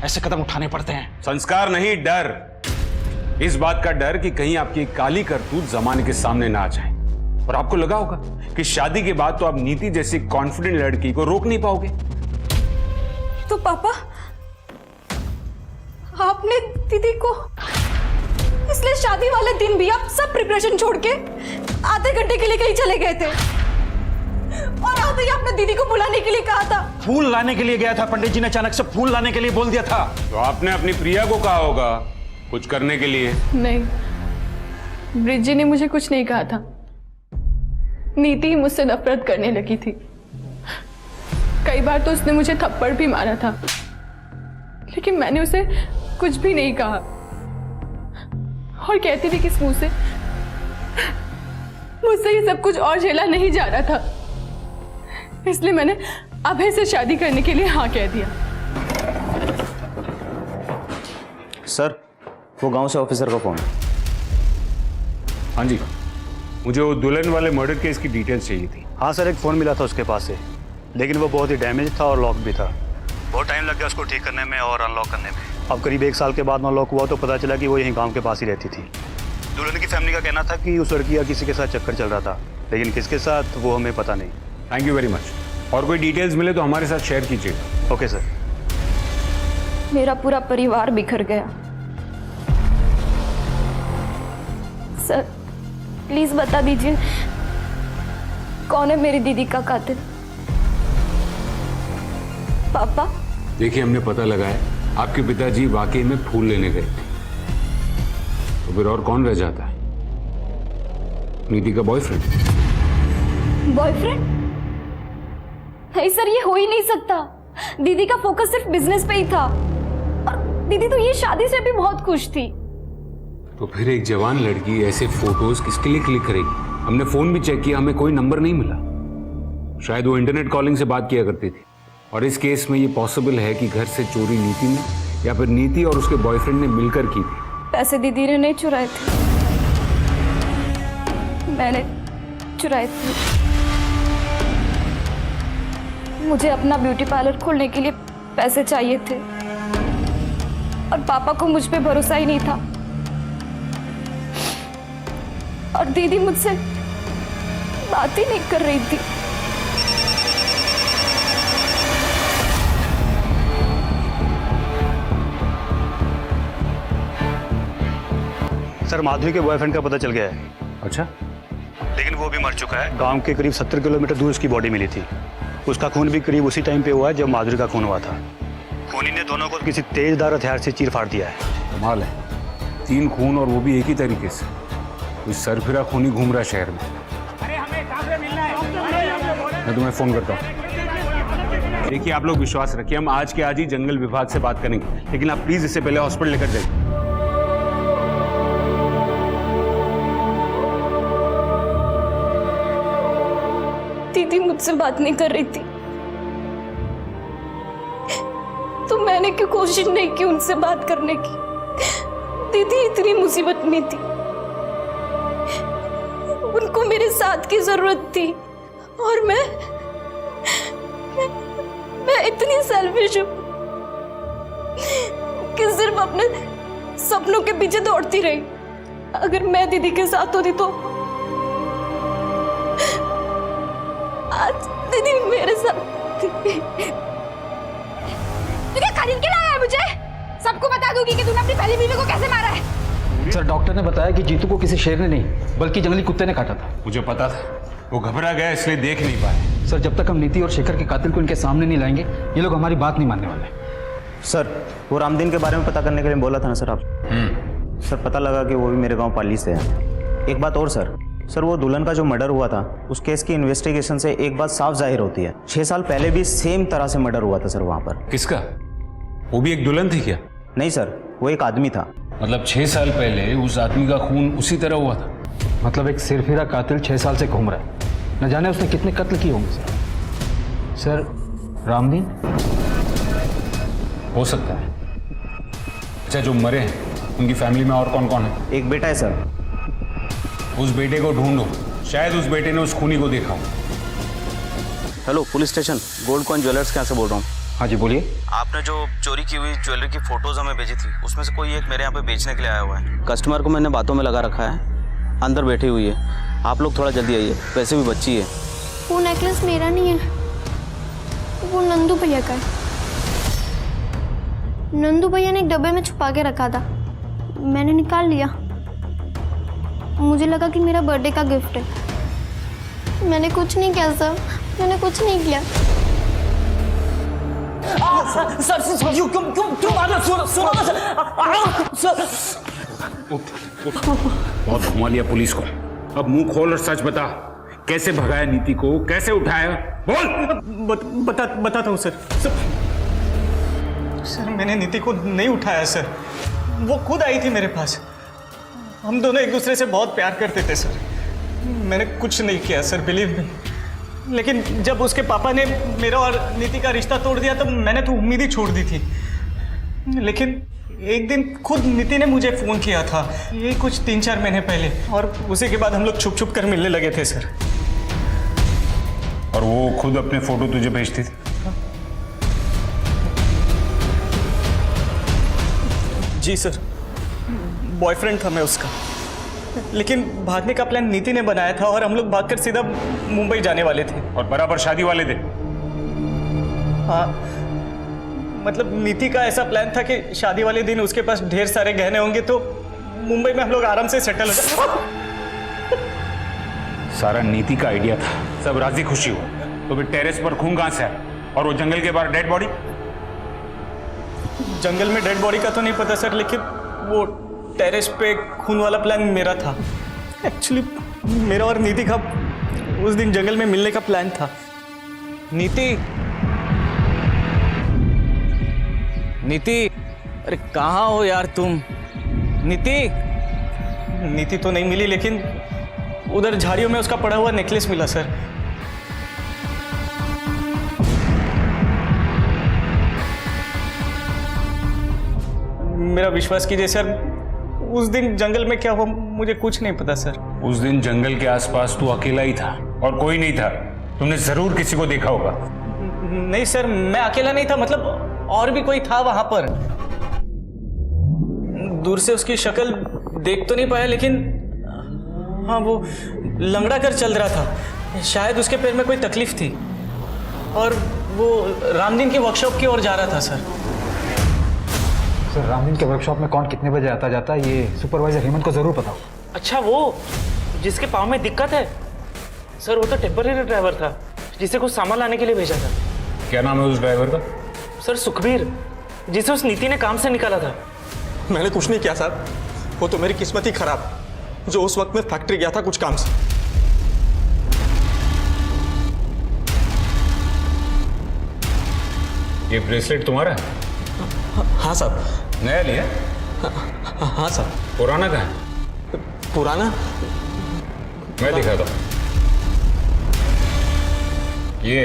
ऐसे कदम उठाने पड़ते हैं। संस्कार नहीं, डर। इस बात का डर कि कहीं आपकी काली करतूत जमाने के सामने ना आ जाए। और आपको लगा होगा कि शादी के बाद तो आप नीति जैसी कॉन्फिडेंट लड़की को रोक नहीं पाओगे। तो पापा आपने दीदी को, इसलिए शादी वाले दिन भी आप सब प्रिपरेशन छोड़ के आधे घंटे के लिए कहीं चले गए थे और आधे ही आपने दीदी को बुलाने के लिए कहा था। फूल लाने के लिए गया था, पंडित जी ने अचानक से फूल लाने के लिए बोल दिया था। तो आपने अपनी प्रिया को कहा होगा कुछ करने के लिए। नहीं, ब्रिज जी ने मुझे कुछ नहीं कहा था। नीति ही मुझसे नफरत करने लगी थी। कई बार तो उसने मुझे थप्पड़ भी मारा था, लेकिन मैंने उसे कुछ भी नहीं कहा और कहती थी किस मुंह से मुझसे ये सब कुछ और झेला नहीं जा रहा था, इसलिए मैंने अभय से शादी करने के लिए हाँ कह दिया। सर वो गांव से ऑफिसर का फोन। हाँ जी, मुझे वो दुल्हन वाले मर्डर केस की डिटेल्स चाहिए थी। हाँ सर, एक फ़ोन मिला था उसके पास से, लेकिन वो बहुत ही डैमेज था और लॉक भी था। बहुत टाइम लग गया उसको ठीक करने में और अनलॉक करने में। अब करीब 1 साल के बाद अनलॉक हुआ तो पता चला कि वो यहीं गांव के पास ही रहती थी। दुल्हन की फैमिली का कहना था कि उस लड़की का किसी के साथ चक्कर चल रहा था, लेकिन किसके साथ वो हमें पता नहीं। Thank you very much. और कोई डिटेल्स मिले तो हमारे साथ शेयर कीजिएगा। Okay sir. मेरा पूरा परिवार बिखर गया। सर प्लीज बता दीजिए कौन है मेरी दीदी का कातिल? पापा? देखिए, हमने पता लगाया आपके पिताजी वाकई में फूल लेने गए थे, तो फिर और कौन रह जाता है? नीति का बॉयफ्रेंड। बॉयफ्रेंड? नहीं सर, ये हो ही नहीं सकता। दीदी का फोकस सिर्फ बिजनेस पे ही था और दीदी तो ये शादी से भी बहुत खुश थी। तो फिर एक जवान लड़की ऐसे फोटोज किसके लिए क्लिक करेगी? हमने फोन भी चेक किया, हमें कोई नंबर नहीं मिला। शायद वो इंटरनेट कॉलिंग से बात किया करती थी। और इस केस में ये पॉसिबल है कि घर से चोरी नीति ने या फिर नीति और उसके बॉयफ्रेंड ने मिलकर की थी। पैसे दीदी ने नहीं चुराए थे, मैंने चुराए थे। मुझे अपना ब्यूटी पार्लर खोलने के लिए पैसे चाहिए थे और पापा को मुझ पे भरोसा ही नहीं था और दीदी मुझसे बात ही नहीं कर रही थी। सर, माधुरी के बॉयफ्रेंड का पता चल गया है। अच्छा, लेकिन वो भी मर चुका है। गांव के करीब 70 किलोमीटर दूर उसकी बॉडी मिली थी। उसका खून भी करीब उसी टाइम पे हुआ है जब माधुरी का खून हुआ था। खूनी ने दोनों को किसी तेजदार हथियार से चीर फाड़ दिया है। कमाल है, 3 खून और वो भी एक ही तरीके से। कोई सरफिरा खूनी घूम रहा है शहर में। मैं तुम्हें फोन करता हूँ। देखिए, आप लोग विश्वास रखिए, हम आज के आज ही जंगल विभाग से बात करेंगे, लेकिन आप प्लीज इससे पहले हॉस्पिटल लेकर जाइए। दीदी मुझसे बात नहीं कर रही थी तो मैंने क्यों कोशिश नहीं की उनसे बात करने की। दीदी इतनी मुसीबत में थी, उनको मेरे साथ की जरूरत थी और मैं इतनी सेल्फिश हूं कि सिर्फ अपने सपनों के पीछे दौड़ती रही। अगर मैं दीदी के साथ होती तो आज दीदी मेरे साथ थी। तू क्या खरीद के लाया है मुझे? सबको बता दूंगी कि तूने अपनी पहली बीवी को कैसे मारा है। सर, डॉक्टर ने बताया कि जीतू को किसी शेर ने नहीं बल्कि जंगली कुत्ते ने काटा था। मुझे पता था, वो घबरा गया इसलिए देख नहीं पाए। सर, जब तक हम नीति और शेखर के कातिल को इनके सामने नहीं लाएंगे ये लोग हमारी बात नहीं मानने वाले। सर, वो रामदीन के बारे में पता करने के लिए बोला था ना सर आप। सर, पता लगा कि वो भी मेरे गांव पाली से है। एक बात और सर, वो दुल्हन का जो मर्डर हुआ था उस केस की इन्वेस्टिगेशन से एक बात साफ जाहिर होती है, 6 साल पहले भी सेम तरह से मर्डर हुआ था सर वहां पर। किसका? वो भी एक दुल्हन थी क्या? नहीं सर, वो एक आदमी था। मतलब 6 साल पहले उस आदमी का खून उसी तरह हुआ था? मतलब एक सिरफिरा कातिल 6 साल से घूम रहा है, न जाने उसने कितने कत्ल किए होंगे। सर, रामदीन हो सकता है। अच्छा, जो मरे हैं उनकी फैमिली में और कौन कौन है? एक बेटा है सर। उस बेटे को ढूंढो, शायद उस बेटे ने उस खूनी को देखा हो। Hello, police station, gold coin jewellers के यहाँ से बोल रहा हूँ। हाँ जी, बोलिए। आपने जो चोरी की हुई ज्वेलरी की फोटोज हमें भेजी थी उसमें से कोई एक मेरे यहाँ पे बेचने के लिए आया हुआ है। कस्टमर को मैंने बातों में लगा रखा है, अंदर बैठी हुई है। आप लोग थोड़ा जल्दी आइए, वैसे भी बच्ची है। वो नेकलेस मेरा नहीं है, वो नंदू भैया का है। नंदू भैया ने एक डब्बे में छुपा के रखा था, मैंने निकाल लिया। मुझे लगा कि मेरा बर्थडे का गिफ्ट है। मैंने कुछ नहीं किया सर, मैंने कुछ नहीं किया। सर क्यों मार रहे हो? सुनो ना सर। बहुत घुमा लिया पुलिस को, अब मुंह खोल और सच बता। कैसे भगाया नीति को, कैसे उठाया? बोल। बताता हूँ सर। मैंने नीति को नहीं उठाया सर, वो खुद आई थी मेरे पास। हम दोनों एक दूसरे से बहुत प्यार करते थे सर। मैंने कुछ नहीं किया सर, बिलीव मी। लेकिन जब उसके पापा ने मेरा और नीति का रिश्ता तोड़ दिया तो मैंने तो उम्मीद ही छोड़ दी थी। लेकिन एक दिन खुद नीति ने मुझे फ़ोन किया था, ये कुछ 3-4 महीने पहले, और उसी के बाद हम लोग छुप छुप कर मिलने लगे थे सर। और वो खुद अपने फोटो तुझे भेजती थी? जी सर, बॉयफ्रेंड था मैं उसका। लेकिन भागने का प्लान नीति ने बनाया था और हम लोग भागकर सीधा मुंबई जाने वाले थे। और बराबर शादी वाले थे? हाँ, मतलब नीति का ऐसा प्लान था कि शादी वाले दिन उसके पास ढेर सारे गहने होंगे तो मुंबई में हम लोग आराम से सेटल हो जाए। सारा नीति का आइडिया था, सब राजी खुशी हुआ। तो फिर टेरेस पर खून कहां से आया? और वो जंगल के बाहर डेड बॉडी? जंगल में डेड बॉडी का तो नहीं पता सर, लेकिन वो टेरेस पे खून वाला प्लान मेरा था। एक्चुअली मेरा और नीति का उस दिन जंगल में मिलने का प्लान था। नीति, नीति, अरे कहाँ हो यार तुम? नीति, नीति तो नहीं मिली, लेकिन उधर झाड़ियों में उसका पड़ा हुआ नेकलेस मिला सर। मेरा विश्वास कीजिए सर, उस दिन जंगल में क्या हुआ मुझे कुछ नहीं पता सर। उस दिन जंगल के आसपास तू अकेला ही था और कोई नहीं था। तुमने जरूर किसी को देखा होगा। नहीं सर, मैं अकेला नहीं था, मतलब और भी कोई था वहां पर। दूर से उसकी शक्ल देख तो नहीं पाया, लेकिन हाँ वो लंगड़ा कर चल रहा था। शायद उसके पैर में कोई तकलीफ थी और वो रामदीन के वर्कशॉप की ओर जा रहा था सर। सर रामदीन के वर्कशॉप में कौन कितने बजे आता जाता है ये सुपरवाइजर हेमंत को जरूर पता हो। अच्छा, वो जिसके पाँव में दिक्कत है सर, वो तो टेम्पररी ड्राइवर था जिसे कुछ सामान लाने के लिए भेजा था। क्या नाम है उस ड्राइवर का? सर सुखबीर, जिसे उस नीति ने काम से निकाला था। मैंने कुछ नहीं किया सर, वो तो मेरी किस्मत ही खराब, जो उस वक्त मैं फैक्ट्री गया था कुछ काम से। ये ब्रेसलेट तुम्हारा है? हाँ साहब। नया लिया? हाँ साहब। पुराना कहाँ है? पुराना मैं दिखाता हूँ। ये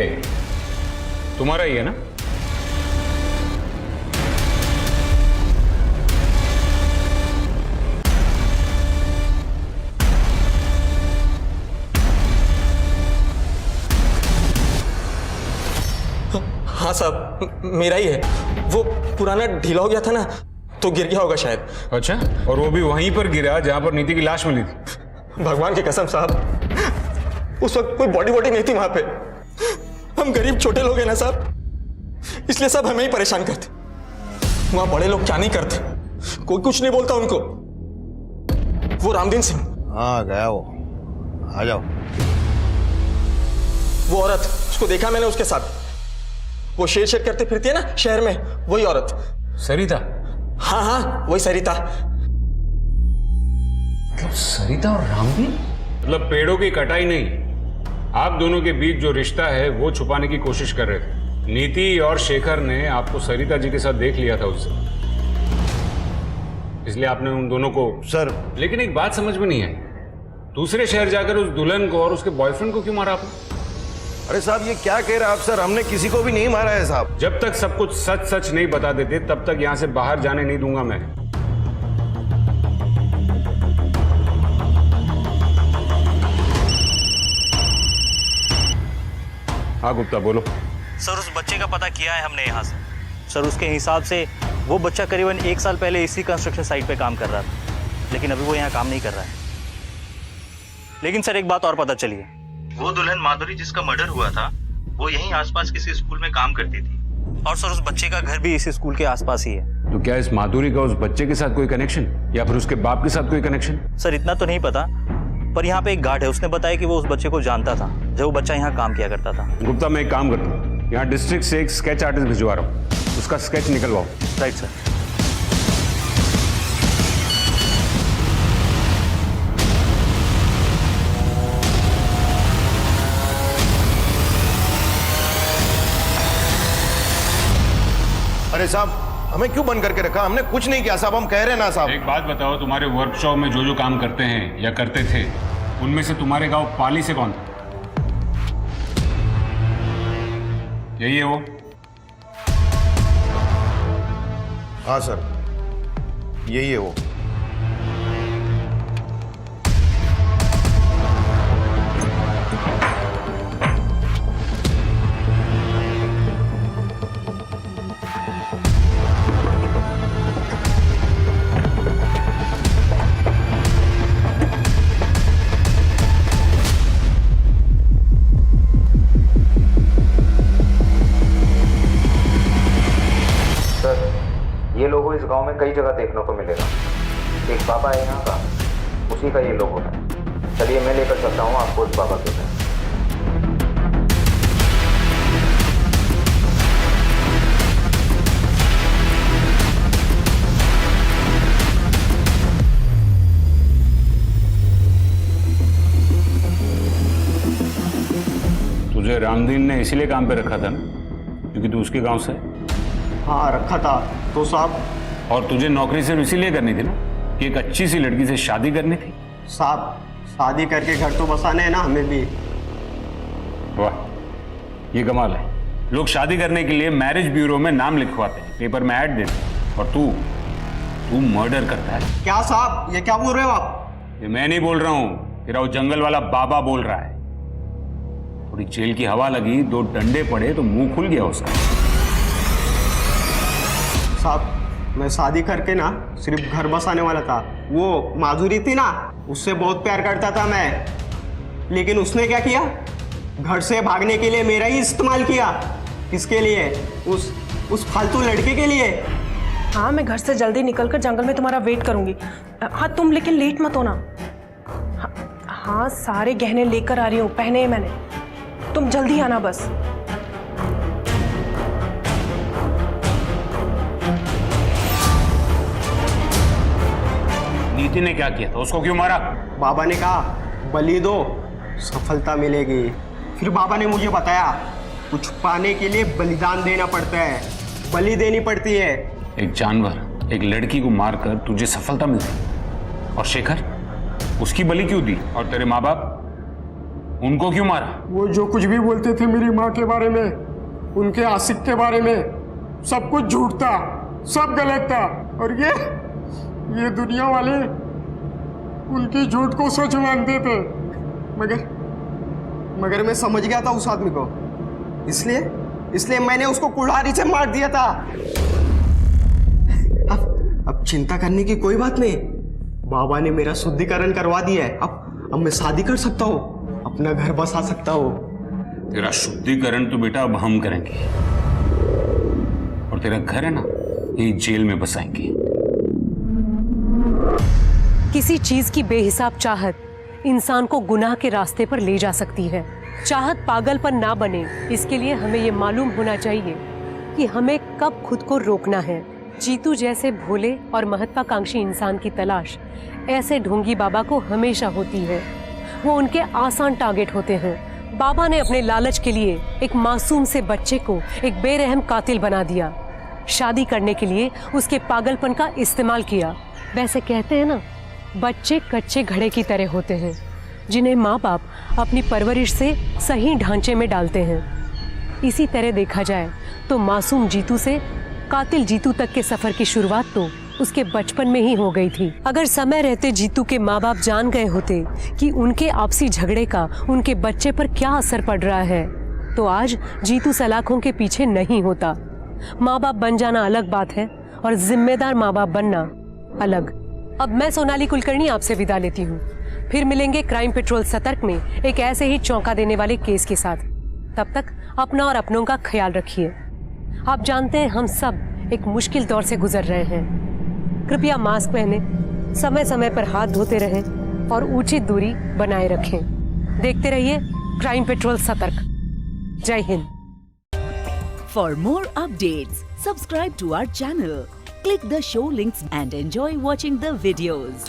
तुम्हारा ही है ना? हाँ साहब, मेरा ही है। वो पुराना ढीला हो गया था ना, तो गिर गया होगा शायद। अच्छा, और वो भी वहीं पर गिरा जहां पर नीति की लाश मिली थी? भगवान की कसम साहब, उस वक्त कोई बॉडी नहीं थी वहां पे। हम गरीब छोटे लोग हैं ना साहब, इसलिए सब हमें ही परेशान करते। वहां बड़े लोग क्या नहीं करते, कोई कुछ नहीं बोलता उनको। वो रामदीन सिंह। हाँ गया वो, आ जाओ। वो औरत, उसको देखा मैंने उसके साथ, वो शेर करते फिरती है ना शहर में, वही औरत। सरिता? हाँ हाँ वही सरिता। मतलब सरिता और रामदीन? मतलब पेड़ों की कटाई नहीं, आप दोनों के बीच जो रिश्ता है वो छुपाने की कोशिश कर रहे थे। नीति और शेखर ने आपको सरिता जी के साथ देख लिया था उससे, इसलिए आपने उन दोनों को। सर लेकिन एक बात समझ में नहीं आई, दूसरे शहर जाकर उस दुल्हन को और उसके बॉयफ्रेंड को क्यों मारा आपने? अरे साहब ये क्या कह रहे हैं आप सर, हमने किसी को भी नहीं मारा है साहब। जब तक सब कुछ सच सच नहीं बता देते तब तक यहां से बाहर जाने नहीं दूंगा मैं। हाँ गुप्ता बोलो। सर उस बच्चे का पता किया है हमने यहाँ से। सर उसके हिसाब से वो बच्चा करीबन 1 साल पहले इसी कंस्ट्रक्शन साइट पे काम कर रहा था, लेकिन अभी वो यहाँ काम नहीं कर रहा है। लेकिन सर एक बात और पता चली है, वो दुल्हन माधुरी जिसका मर्डर हुआ था वो यहीं आसपास किसी स्कूल में काम करती थी, और सर उस बच्चे का घर भी इसी स्कूल के आसपास ही है। तो क्या इस माधुरी का उस बच्चे के साथ कोई कनेक्शन, या फिर उसके बाप के साथ कोई कनेक्शन? सर इतना तो नहीं पता, पर यहाँ पे एक गार्ड है, उसने बताया कि वो उस बच्चे को जानता था जब वो बच्चा यहाँ काम किया करता था। गुप्ता मैं एक काम करता हूँ, यहाँ डिस्ट्रिक्ट से एक स्केच आर्टिस्ट भिजवा रहा हूँ, उसका स्केच निकलवाओ। Right sir. अरे साहब हमें क्यों बंद करके रखा? हमने कुछ नहीं किया साहब, हम कह रहे हैं ना साहब। एक बात बताओ, तुम्हारे वर्कशॉप में जो जो काम करते हैं या करते थे, उनमें से तुम्हारे गांव पाली से कौन था? यही है वो? हाँ सर यही है वो। ये लोगो इस गांव में कई जगह देखने को मिलेगा। एक बाबा है यहाँ का, उसी का ये लोगो है। चलिए मैं लेकर चलता हूँ आपको उस बाबा के पास। रामदीन ने इसीलिए काम पे रखा था ना, क्योंकि तू उसके गांव से है। हाँ रखा था तो साहब। और तुझे नौकरी सिर्फ इसीलिए करनी थी ना कि एक अच्छी सी लड़की से शादी करनी थी। साहब शादी करके घर तो बसाने हैं ना हमें भी। वाह, ये कमाल है। लोग शादी करने के लिए मैरिज ब्यूरो में नाम लिखवाते हैं, पेपर में ऐड देते हैं, और तू मर्डर करता है। क्या साहब ये क्या बोल रहे हो आप? ये मैं नहीं बोल रहा हूं, तेरा वो जंगल वाला बाबा बोल रहा है। थोड़ी जेल की हवा लगी, 2 डंडे पड़े तो मुंह खुल गया उसका। साहब मैं शादी करके ना सिर्फ घर बसाने वाला था। वो माधुरी थी ना, उससे बहुत प्यार करता था मैं, लेकिन उसने क्या किया, घर से भागने के लिए मेरा ही इस्तेमाल किया। किसके लिए? उस फालतू लड़के के लिए। हाँ मैं घर से जल्दी निकलकर जंगल में तुम्हारा वेट करूंगी। हाँ तुम लेकिन लेट मत होना। हाँ सारे गहने लेकर आ रही हूँ, पहने हैं मैंने, तुम जल्दी आना बस। नीति ने क्या किया था? उसको क्यों मारा? बाबा ने कहा बलि दो, सफलता मिलेगी। फिर बाबा ने मुझे बताया कुछ पाने के लिए बलिदान देना पड़ता है, बलि देनी पड़ती है। एक जानवर, एक लड़की को मारकर तुझे सफलता मिलती, और शेखर उसकी बलि क्यों दी? और तेरे माँ बाप, उनको क्यों मारा? वो जो कुछ भी बोलते थे मेरी माँ के बारे में, उनके आशिक के बारे में, सब कुछ झूठ था, सब गलत था। और ये दुनिया वाले उनकी झूठ को सच मानते थे। मगर मैं समझ गया था उस आदमी को, इसलिए मैंने उसको कुल्हाड़ी से मार दिया था। अब चिंता करने की कोई बात नहीं, बाबा ने मेरा शुद्धिकरण करवा दिया है। अब मैं शादी कर सकता हूँ, अपना घर बसा सकता हूँ। तेरा शुद्धिकरण तो बेटा अब हम करेंगे, और तेरा घर है ना, ये जेल में बसाएंगे। किसी चीज की बेहिसाब चाहत इंसान को गुनाह के रास्ते पर ले जा सकती है। चाहत पागलपन ना बने, इसके लिए हमें ये मालूम होना चाहिए कि हमें कब खुद को रोकना है। जीतू जैसे भोले और महत्वाकांक्षी इंसान की तलाश ऐसे ढोंगी बाबा को हमेशा होती है। वो उनके आसान टारगेट होते हैं। बाबा ने अपने लालच के लिए एक मासूम से बच्चे को एक बेरहम कातिल बना दिया। शादी करने के लिए उसके पागलपन का इस्तेमाल किया। वैसे कहते हैं ना, बच्चे कच्चे घड़े की तरह होते हैं, जिन्हें माँ बाप अपनी परवरिश से सही ढांचे में डालते हैं। इसी तरह देखा जाए तो मासूम जीतू से कातिल जीतू तक के सफर की शुरुआत तो उसके बचपन में ही हो गई थी। अगर समय रहते जीतू के माँ बाप जान गए होते कि उनके आपसी झगड़े का उनके बच्चे पर क्या असर पड़ रहा है, तो आज जीतू सलाखों के पीछे नहीं होता। माँ बाप बन जाना अलग बात है, और जिम्मेदार माँ बाप बनना अलग। अब मैं सोनाली कुलकर्णी आपसे विदा लेती हूँ। फिर मिलेंगे क्राइम पेट्रोल सतर्क में एक ऐसे ही चौंका देने वाले केस के साथ। तब तक अपना और अपनों का ख्याल रखिए। आप जानते हैं हम सब एक मुश्किल दौर से गुजर रहे हैं। कृपया मास्क पहने, समय समय पर हाथ धोते रहें और उचित दूरी बनाए रखें। देखते रहिए क्राइम पेट्रोल सतर्क। जय Hind. For more updates, subscribe to our channel, click the show links and enjoy watching the videos.